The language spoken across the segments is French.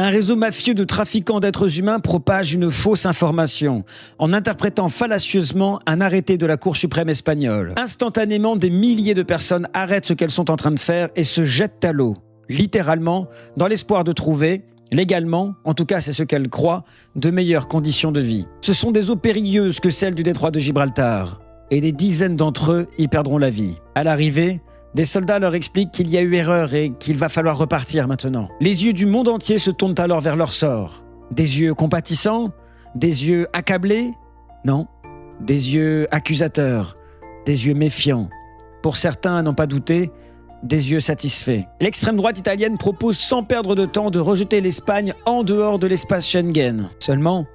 Un réseau mafieux de trafiquants d'êtres humains propage une fausse information en interprétant fallacieusement un arrêté de la Cour suprême espagnole. Instantanément, des milliers de personnes arrêtent ce qu'elles sont en train de faire et se jettent à l'eau, littéralement, dans l'espoir de trouver, légalement, en tout cas c'est ce qu'elles croient, de meilleures conditions de vie. Ce sont des eaux périlleuses que celles du détroit de Gibraltar, et des dizaines d'entre eux y perdront la vie. À l'arrivée, des soldats leur expliquent qu'il y a eu erreur et qu'il va falloir repartir maintenant. Les yeux du monde entier se tournent alors vers leur sort. Des yeux compatissants? Des yeux accablés? Non. Des yeux accusateurs. Des yeux méfiants. Pour certains, à n'en pas douter, des yeux satisfaits. L'extrême droite italienne propose sans perdre de temps de rejeter l'Espagne en dehors de l'espace Schengen. Seulement,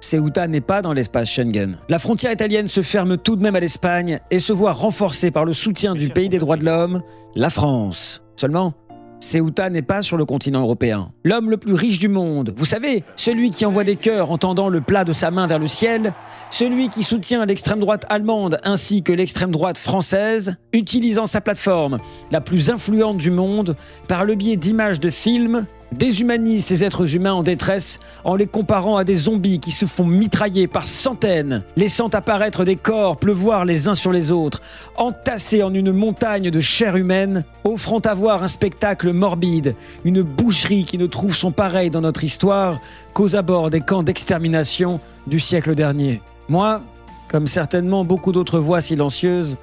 Ceuta n'est pas dans l'espace Schengen. La frontière italienne se ferme tout de même à l'Espagne et se voit renforcée par le soutien du pays des droits de l'homme, la France. Seulement, Ceuta n'est pas sur le continent européen. L'homme le plus riche du monde, vous savez, celui qui envoie des cœurs en tendant le plat de sa main vers le ciel, celui qui soutient l'extrême droite allemande ainsi que l'extrême droite française, utilisant sa plateforme la plus influente du monde par le biais d'images de films, déshumanise ces êtres humains en détresse en les comparant à des zombies qui se font mitrailler par centaines, laissant apparaître des corps pleuvoir les uns sur les autres, entassés en une montagne de chair humaine, offrant à voir un spectacle morbide, une boucherie qui ne trouve son pareil dans notre histoire qu'aux abords des camps d'extermination du siècle dernier. Moi, comme certainement beaucoup d'autres voix silencieuses,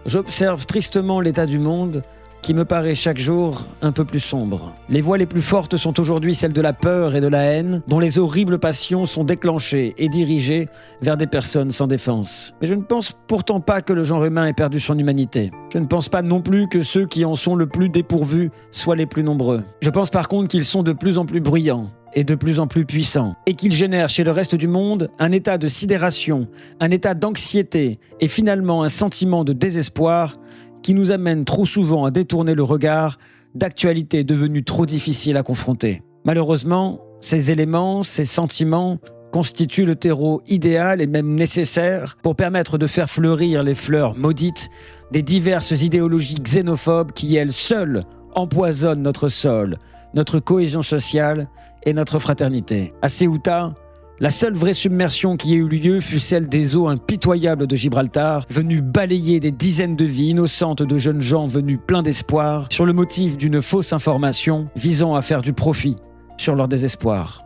j'observe tristement l'état du monde qui me paraît chaque jour un peu plus sombre. Les voix les plus fortes sont aujourd'hui celles de la peur et de la haine, dont les horribles passions sont déclenchées et dirigées vers des personnes sans défense. Mais je ne pense pourtant pas que le genre humain ait perdu son humanité. Je ne pense pas non plus que ceux qui en sont le plus dépourvus soient les plus nombreux. Je pense par contre qu'ils sont de plus en plus bruyants et de plus en plus puissants, et qu'ils génèrent chez le reste du monde un état de sidération, un état d'anxiété et finalement un sentiment de désespoir qui nous amène trop souvent à détourner le regard d'actualités devenues trop difficiles à confronter. Malheureusement, ces éléments, ces sentiments constituent le terreau idéal et même nécessaire pour permettre de faire fleurir les fleurs maudites des diverses idéologies xénophobes qui, elles seules, empoisonnent notre sol, notre cohésion sociale et notre fraternité. À Ceuta, la seule vraie submersion qui ait eu lieu fut celle des eaux impitoyables de Gibraltar, venues balayer des dizaines de vies innocentes de jeunes gens venus pleins d'espoir sur le motif d'une fausse information visant à faire du profit sur leur désespoir.